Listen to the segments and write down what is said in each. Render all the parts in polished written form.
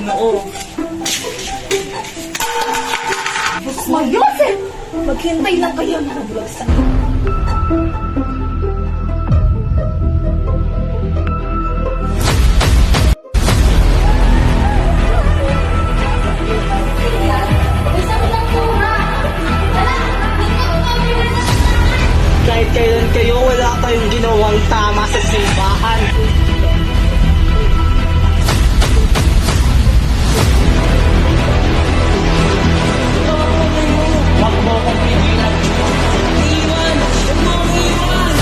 Ginoo. Mga Yosef! Maghintay lang kayo, mga bulagsak. Kahit kailan kayo, wala kayong ginawang tama sa simbahan. Wag mo akong pigilan. Iwan! Huwag mo akong iwan!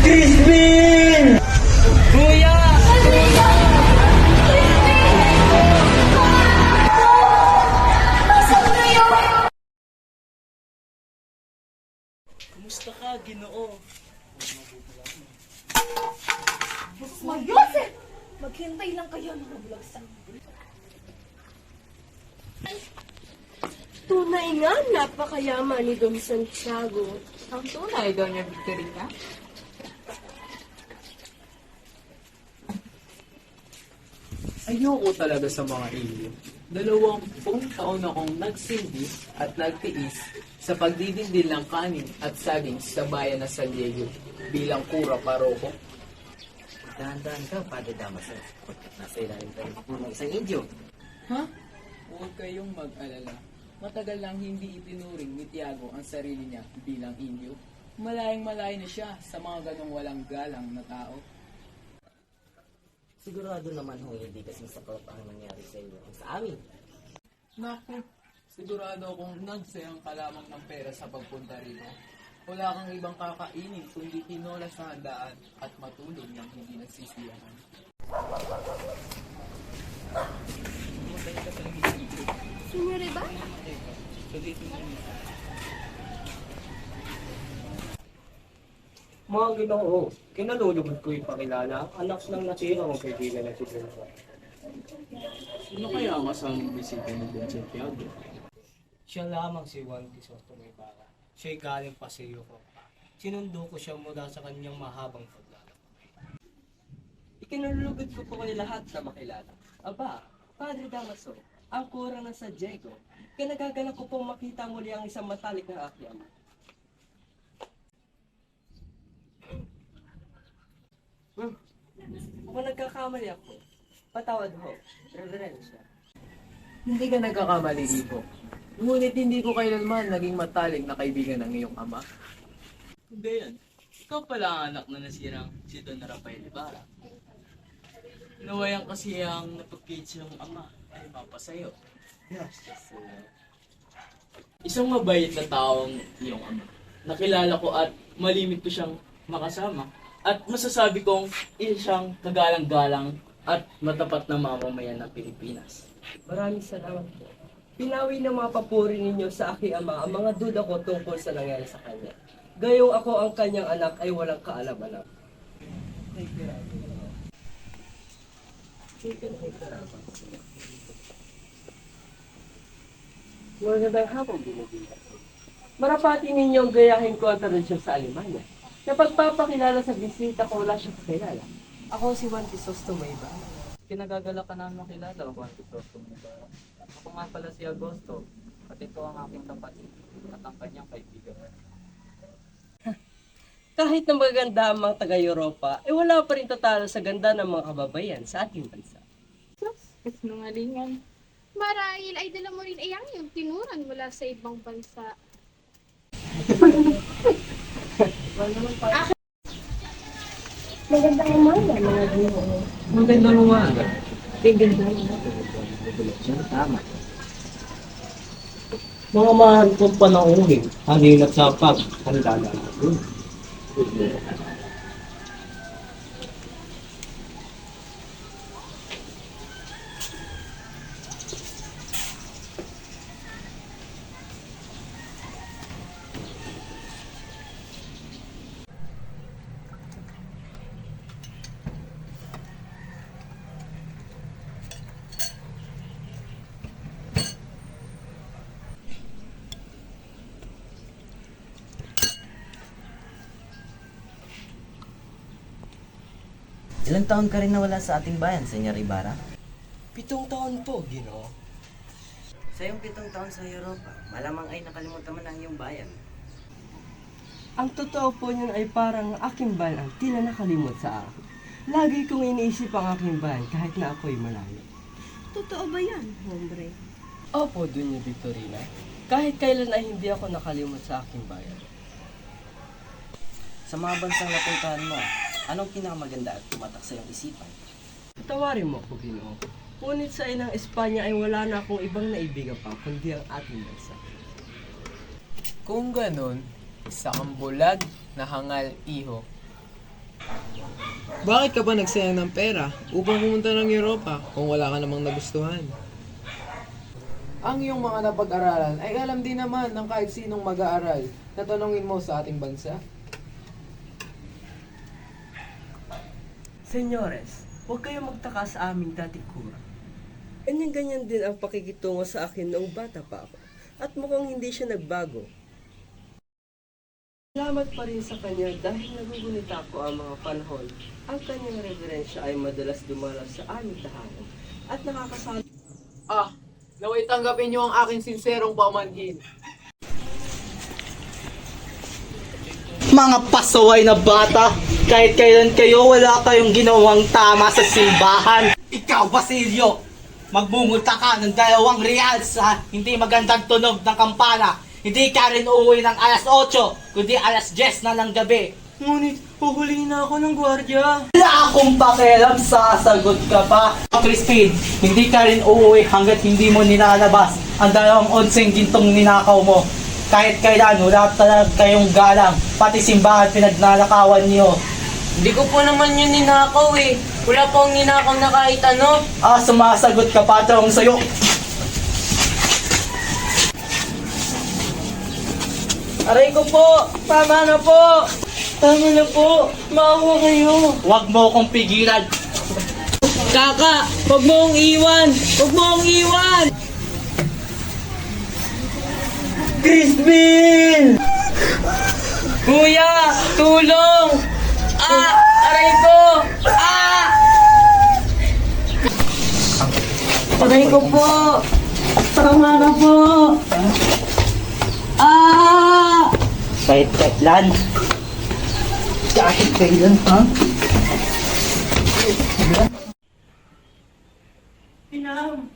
Crispin! Kuya! Kumusta ka, Ginoo? Mga Yosef! Maghintay lang kayo, mga bulagsak. Tunay nga, napakayaman ni Don Santiago. Ang tunay, Doña Victorina. Ayoko talaga sa mga iyo. 20 taon akong nagsindi at nagtiis sa pagdidindil ng kanin at saging sa bayan ng San Diego bilang kura paroko. Dahan-dahan ka, Padre Damaso. Pagkat nasa ilalim ka rin po ng isang Indio. Ha? Huwag kayong mag-alala. Matagal lang hindi itinuring ni Tiago ang sarili niya bilang Indio. Malayang-malay na siya sa mga ganong walang galang na tao. Sigurado naman ho hindi kasing sakop ang nangyari sa iyo ang sa amin. Naku, sigurado akong nagsayang ka lamang ng pera sa pagpunta rito. Wala kang ibang kakainin kundi tinola sa handaan at matulog ng hindi nagsisiyahan. Senyor ba? Mga Ginoo, kinalulugod ko ipakilala, anak ng natira kong kaibigan na si Benza. Sino kaya ang kasamang bisita ni Don Santiago? Siya lamang si Juan Crisostomo Ibarra. Siya'y galing pa sa Europa. Sinundo ko siya mula sa kanyang mahabang paglalakbay. Ikinulugod ko po kayo lahat na makilala. Aba, Padre Damaso, ang kura ng San Diego. Kinagagalak ko pong makita muli ang isang matalik na akyam. Kung nagkakamali ako, patawad ho, Reverensya. Hindi ka nagkakamali, Ipo. Ngunit hindi ko kailanman naging mataling na kaibigan ng iyong ama. Hindi yan. Ikaw pala ang anak na nasirang si Don Rafael Ibarra. Nawayan kasi ang napag-cage ng ama ay mapasayo. Yes. Isang mabait na taong iyong ama. Nakilala ko at malimit ko siyang makasama. At masasabi kong siyang kagalang-galang at matapat na mamamayan ng Pilipinas. Maraming salamat po. Pinawi ng mga papuri ninyo sa aking ama ang mga duda ko tungkol sa nangyari sa kanya. Gayong ako ang kanyang anak ay walang kaalaman. Magandang hapon, Binibina. Marapati ninyong gayahin ko ang tradisyon sa Alemanya. Sa pagpapakilala sa bisita ko, wala siyang kakilala. Ako si Juan Crisostomo Ibarra. Kinagagalak ka namin makilala, Juan Crisostomo Ibarra. Ako nga pala si Agosto, at ito ang aking kapatid at ang kanyang kaibigan. Kahit na maganda ang mga taga-Europa, wala pa rin tatalo sa ganda ng mga kababayan sa ating bansa. Kasinungalingan. Marahil ay dala mo rin ayang yung tinuran mula sa ibang bansa. Magandang umaga, mga Ginoo. Magandang umaga. Tama. Mga mahal kong panauhin, halin at sapat, handa na natin. Ilang taon ka rin nawala sa ating bayan, Senyor Ibarra? 7 taon po, Ginoo. Sa iyong 7 taon sa Europa, malamang ay nakalimutan mo na ang iyong bayan. Ang totoo po niyan ay parang aking bayan ang tila nakalimot sa akin. Lagi kong iniisip ang aking bayan kahit na ako'y malayo. Totoo ba yan, hombre? Opo, Dunya Victorina. Kahit kailan ay hindi ako nakalimot sa aking bayan. Sa mga bansang napuntahan mo, anong pinakamaganda at tumatak sa iyong isipan? Tawarin mo ako, Ginoo. Ngunit sa inang Espanya ay wala na akong ibang naibigan pa kundi ang ating bansa. Kung ganun, isa kang bulag na hangal iho. Bakit ka ba nagsayang ng pera upang pumunta ng Europa kung wala ka namang nagustuhan? Ang iyong mga napag-aralan ay alam din naman ng kahit sinong mag-aaral na tanongin mo sa ating bansa. Senyores, huwag kayong magtaka sa aming dating kura. Ganyan-ganyan din ang pakikitungo sa akin noong bata pa ako. At mukhang hindi siya nagbago. Salamat pa rin sa kanya dahil nagugunita ko ang mga panahon. Ang kanyang reverensya ay madalas dumalaw sa aming tahanan at nakakasama. Naway tanggapin niyo ang aking sinserong pamanhin. Mga pasaway na bata, kahit kailan kayo wala kayong ginawang tama sa simbahan. Ikaw, Basilio, magbumulta ka ng 2 real sa hindi magandang tunog ng kampana. Hindi ka rin uuwi ng alas 8, kundi alas 10 na ng gabi. Ngunit huhulihin na ako ng gwardya. Wala akong pakialam, sasagot ka pa. Crispin, hindi ka rin uuwi hanggat hindi mo nilalabas ang 11 gintong ninakaw mo. Kahit kailan, wala talaga kayong galang. Pati simbahan pinagnanakawan niyo. Hindi ko po naman yun ninakaw eh. Wala po akong ninakaw na kahit ano. Sumasagot ka pa tawang sa'yo. Aray ko po! Tama na po! Tama na po! Maawa kayo! Huwag mo akong pigilan. Kaka! Huwag mo akong iwan! Huwag mo akong iwan! Crispin! Kuya! Tulong! Aray ko! Aray ko po! Tama na po! Kahit kailan? Kahit kailan, ha? Inang!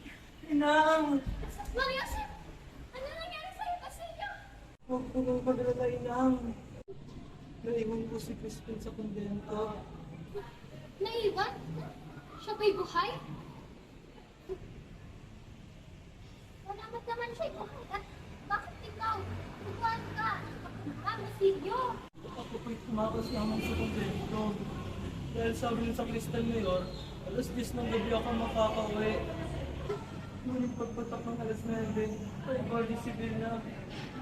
Inang! Mariosep! Ano nangyari sa'yo, Basilio? Huwag po nang magalala, Inang. Naiwan po si Crispin sa kumbento. Naiwan? Siya ba'y buhay? Wala naman siya'y buhay at bakit ikaw? Buwan ka! Basilio! Ako po'y tumakas naman sa kumbento. Dahil sabi niya sa Kristal Mayor, alas 10 ng gabi ako makakauwi. Ngunit pagpatak ng alas 9, ay body civil na.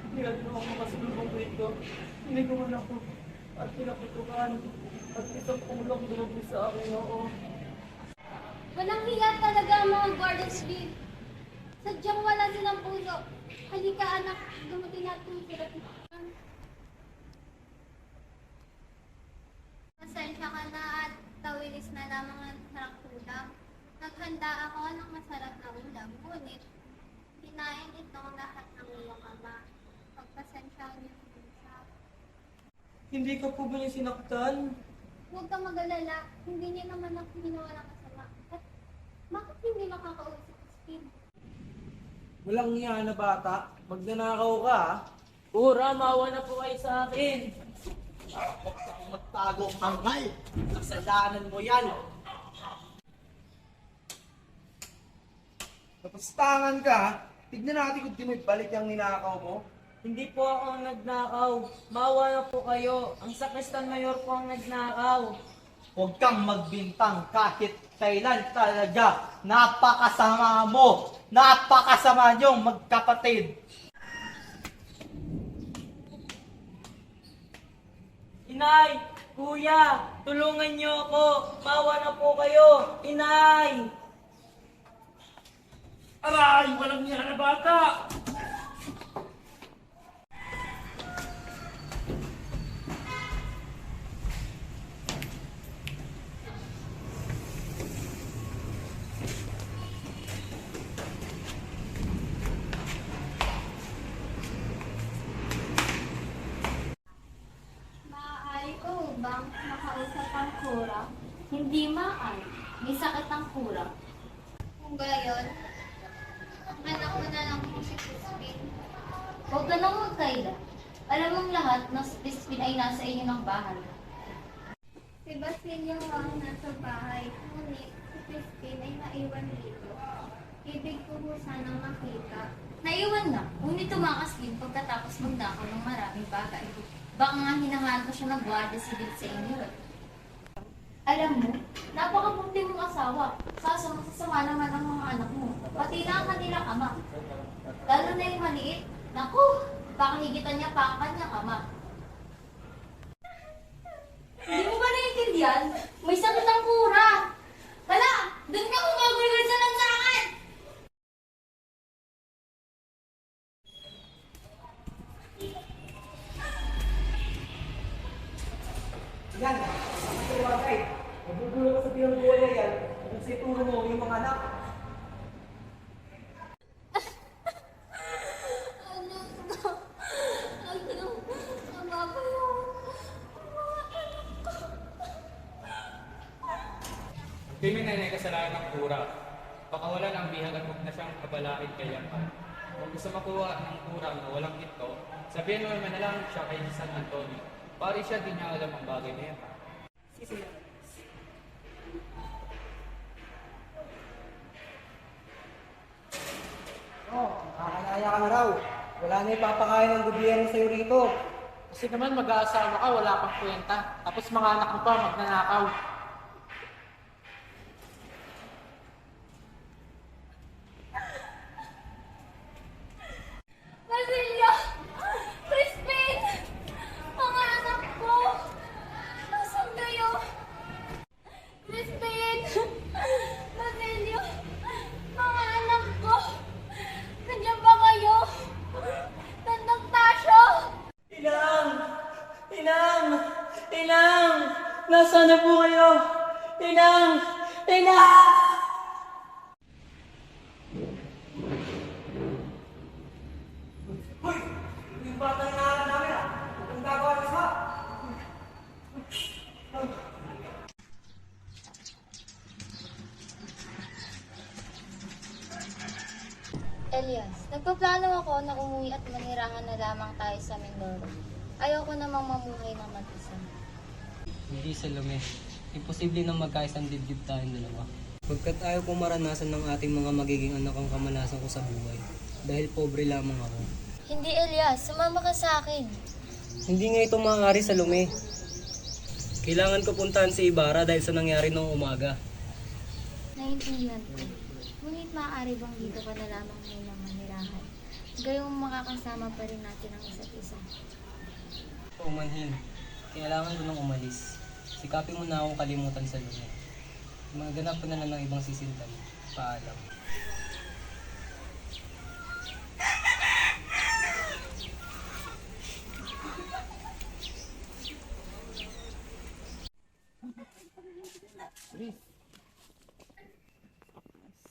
Hindi agad ako makasulubong rito. Hinigawan ako at pinaputukan at isang ulang dumagli sa akin oo. Walang hiya talaga ang mga Gordonsville. Sadyang wala silang puso. Halika anak, dumating natin sila. Pasensya ka na at tawilis na lamang ang sarang ulam. Naghanda ako ng masarap na ulam, ngunit kinain itong lahat ng iyong ama. Pagpasensyahan niyo sa Hindi ka po ba niya sinaktan? huwag kang mag-alala, hindi niya naman ako ginawa ng kasama. At bakit hindi makakauwi si Christine? Walang hiya na bata. Magnanakaw ka, ha? Ura, maawa na po kayo sa akin! Huwag kang magtago, hangal! Kasalanan mo yan! Napastangan ka, ha? Tignan natin kung di mo ibalik yung ninakaw mo. Hindi po ako ang nagnakaw. Maawa na po kayo. Ang sakristan mayor po ang nagnakaw. Huwag kang magbintang kahit kailan talaga. Napakasama mo! Napakasama niyong magkapatid! Inay! Kuya! Tulungan niyo ako! Maawa na po kayo! Inay! Aray! Walang niya na bata! kurang? Hindi maan. May sakit ang kurang. Kung gayon, ang anak mo na lang po si Crispin. Huwag ka nang magkaila. Alam mong lahat na si Crispin ay nasa inyo ng bahay. Si Basilio ang nasa bahay, ngunit si Crispin ay naiwan dito. Ibig ko po sanang makita. Naiwan na, ngunit tumakas din pagkatapos magnakaw ng maraming bagay. Baka nga hinahanap ko siya ng Guardia Civil sa inyo. Alam mo, napakabuti mong asawa. Kaso masasama naman ang mga anak mo. Pati na ang kanilang ama. Lalo na yung maliit. Naku, baka higitan niya pa ang kanyang ama. Hindi mo ba naiintindihan? May sakit ang kura. Hala, doon ka kumagulgul sa lansangan! Yan, sa bagay. Magugulo ka sa pinagbuhay yan. Kung sa ituro mo yung mga anak. Hindi may nanay kasalanan ng kura. Pakawalan ang bihag at huwag na siyang kabalain kaya kung gusto makuha ng kura na walang ito, sabihin mo naman na lang siya kay San Antonio. Pari siya, di niya alam ang bagay na yan. Kakanaya ka na raw. Wala na ipapakain ng gobyerno sa'yo rito. Kasi naman mag-aasawa ka, wala pang kwenta. Tapos mga anak mo pa, magnanakaw. Basilio! Crispin! Mga anak ko! Nasaan kayo? Crispin! Basilio! Mga anak ko! Nandiyan ba kayo? Tandang Tasyo! Inang! Inang! Inang! Nasaan na po kayo? Inang! Inang! Yung bata na namin namin Ang gagawa ng sa. Elias, nagpaplano ako na umuwi at manirahan na lamang tayo sa Mindoro. Ayoko namang mamuhay ng mag-isa. Hindi, Salome. Imposible na magkaisang dibdib tayong dalawa. Pagkat ayaw kong maranasan ng ating mga magiging anak ang kamalasan ko sa buhay. Dahil pobre lamang ako. Hindi, Elias. Sumama ka sa akin. Hindi nga ito maaari, Salome. Kailangan ko puntahan si Ibarra dahil sa nangyari noong umaga. Naiintindihan ko. Ngunit maaari bang dito ka na lamang muna manirahan? Gayong makakasama pa rin natin ang isa't isa. Umanhin. Kailangan ko nang umalis. Sikapin mo na akong kalimutan sa lume. Magaganap ko na lang ng ibang sisintan. Paalam.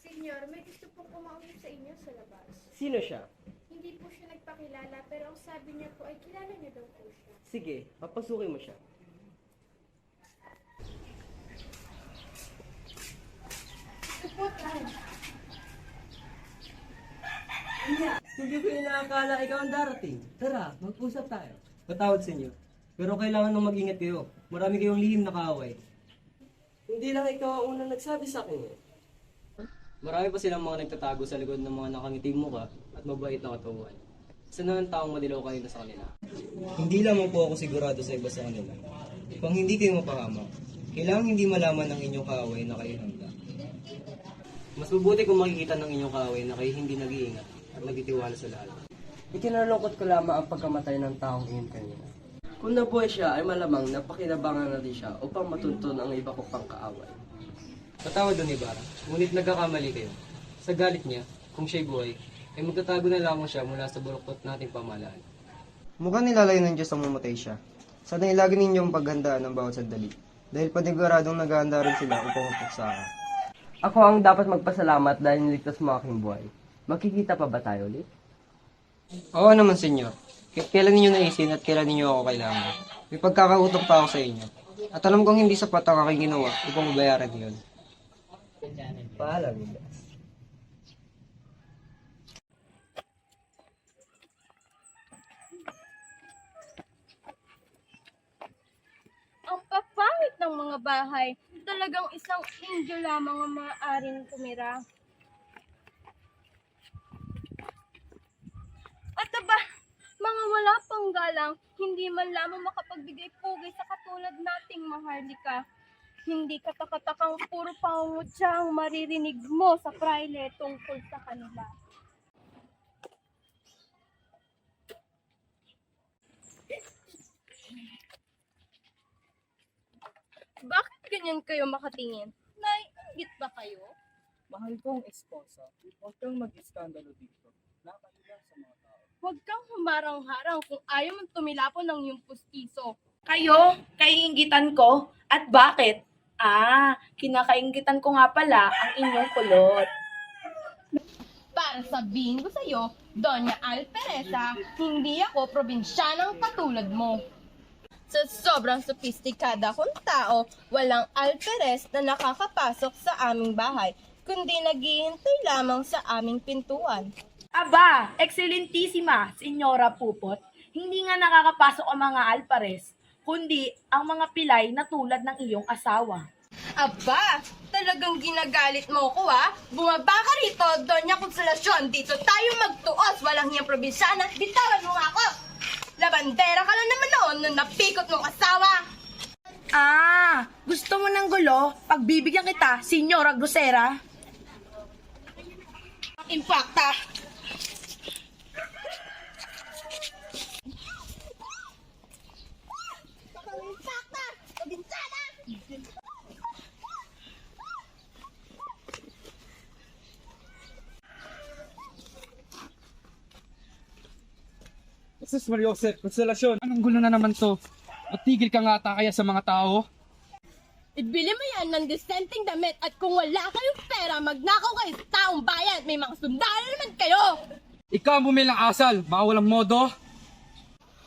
Senyor, may gusto pong kumausap sa inyo sa labas. Sino siya? Hindi po siya nagpakilala, pero ang sabi niya po ay kilala niya daw po siya. Sige, papasukin mo siya. Hindi ko inaakala ikaw ang darating. Tara, mag-usap tayo. Patawad sa inyo. Pero kailangan nang mag-ingat kayo. Marami kayong lihim na kaaway. Hindi lang ikaw ang unang nagsabi sa akin eh. Marami pa silang mga nagtatago sa likod ng mga nakangiting mukha at mabait na katawan. Isa na ang taong madilaw kayo na sa kanila. Hindi lamang po ako sigurado sa iba sa kanila. Kung hindi kayo mapahamak, kailangan hindi malaman ng inyong kaaway na kayo handa. Mas mabuti kung makikita ng inyong kaaway na kayo hindi nag-iingat at nagtitiwala sa lahat. Ikinalungkot ko lamang ang pagkamatay ng taong iyon kanina. Kung nabuhay siya ay malamang napakinabangan natin siya upang matuntun ang iba ko pang kaaway. Patawad doon, Ibarra. Ngunit nagkakamali kayo. Sa galit niya, kung siya'y buhay, ay magtatago na lamang siya mula sa burukot nating pamahalaan. Mukhang nilalayo ng Diyos ang mamatay siya. Sana ilagi ninyong paghandaan ng bawat sandali. Dahil paniguradong naghahanda rin sila upang mapuksakan. Ako ang dapat magpasalamat dahil niligtas mo aking buhay. Makikita pa ba tayo ulit? Oo naman, senyor. Kailan ninyo naisin at kailan ninyo ako kailangan. May pagkakautok pa ako sa inyo. At alam kong hindi sapat ang aking ginawa upang mabayaran yun. Paalam, Judas. Ang papangit ng mga bahay. Talagang isang indio lamang ang maaaring tumira. At aba, mga wala pang galang, hindi man lamang makapagbigay pugay sa katulad nating maharlika. Hindi katakatakang puro pangungutya ang maririnig mo sa praile tungkol sa kanila. Bakit ganyan kayo makatingin? Naiingit ba kayo? Mahal kong esposa, huwag kang mag-iskandalo dito. Nakakaliga sa mga tao. Huwag kang humarang-harang kung ayaw mong tumilapon ng iyong pustiso. Kayo, kaiinggitan ko? At bakit? Kinakainggitan ko nga pala ang inyong kulot. Para sabihin ko sa'yo, Doña Alpereza, hindi ako probinsyanang katulad mo. Sa sobrang sopistikada kong tao, walang alperes na nakakapasok sa aming bahay, kundi naghihintay lamang sa aming pintuan. Aba, Excelentisima, Senyora Pupot, hindi nga nakakapasok ang mga alpares, kundi ang mga pilay na tulad ng iyong asawa. Aba, talagang ginagalit mo ko ha? Bumaba ka rito, Doña Consolacion, dito tayo magtuos, walang hiyang probinsyana, bitawan mo nga ako! Labandera ka lang naman noon nung napikot mong asawa! Gusto mo ng gulo? Pagbibigyan kita, Senyora Grosera? Impacta! Jesus Mariosep, Consolasyon, anong gulo na naman to? Matigil ka nga ata kaya sa mga tao? Ibili mo yan ng dissenting damit at kung wala kayong pera, magnakaw kayo sa taong bayan. May mga sundalo naman kayo! Ikaw ang bumilang asal, mawalang modo.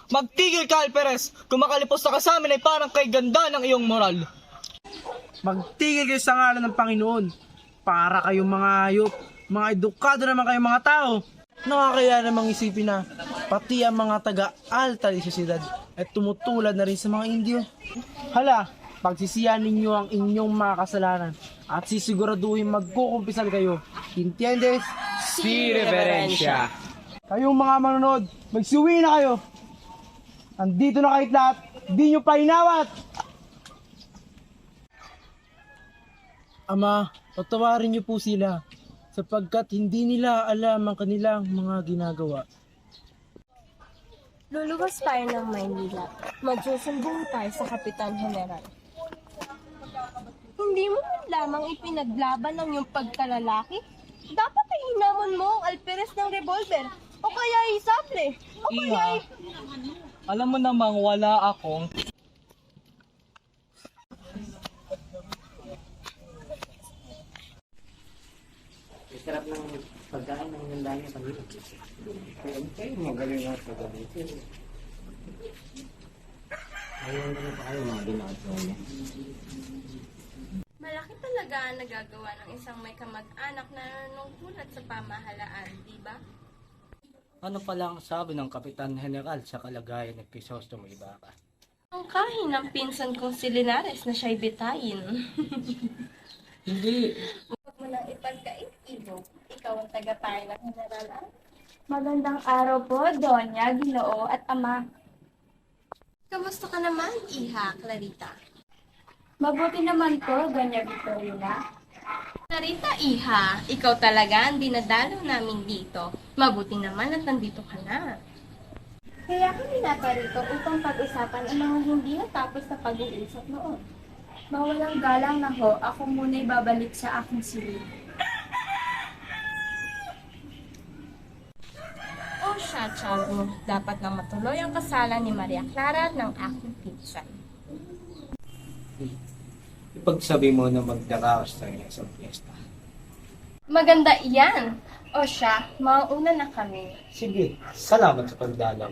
Magtigil ka, Alperes! Kung makalipos na ka sa amin ay parang kay ganda ng iyong moral. Magtigil kayo sa ngalan ng Panginoon. Para kayong mga hayop, mga edukado naman kayong mga tao. Nakakaya namang isipin na pati ang mga taga-alta sa siyudad ay tumutulad na rin sa mga Indio. Hala, pagsisiyan ninyo ang inyong mga kasalanan at sisiguraduhin magkukumpisan kayo. Entiendes? Si Reverencia. Kayong mga manunod, magsuwi na kayo. Andito na kahit lahat, di nyo pa inawat. Ama, patawarin niyo po sila sapagkat hindi nila alam ang kanilang mga ginagawa. Luluwas tayo ng Maynila. Magsusumbong tayo sa Kapitan General. Hindi mo man lamang ipinaglaban ng iyong pagkalalaki? Dapat ay hinamon mo ang alperes ng revolver. O kaya isable. O kaya Alam mo namang wala akong... Sarap ng pagkain ng handa niya kanina. Kayo magaling nga sa gabi. Ayaw na pa kayo mga ginagawa niya. malaki talaga ang nagagawa ng isang may kamag-anak na nanunungkulat sa pamahalaan, di ba? Ano pala ang sabi ng Kapitan General sa kalagayan ng Crisostomo Ibarra? Ang kahin ng pinsan kong si Linares na siya'y bitayin. Hindi. Huwag mo nang ipagkait-ibo. Ikaw ang taga-payo ng General. Magandang araw po, Donya, Ginoo at Ama. Kamusta ka naman, Iha, Clarita? Mabuti naman po, Donya Victorina. Clarita, Iha, ikaw talaga ang dinadalo namin dito. Mabuti naman at nandito ka na. Kaya kami naparito upang pag-usapan ang mga hindi natapos na pag-uusap noon. Mawalang galang na ho, ako muna'y babalik sa aking silid. O siya, Tiago, dapat na matuloy ang kasalan ni Maria Clara ng aking pinsan. Ipagsabi mo na magdaraos tayo ng isang fiesta. Maganda iyan! O siya, mauna na kami. Sige, salamat sa pagdalaw.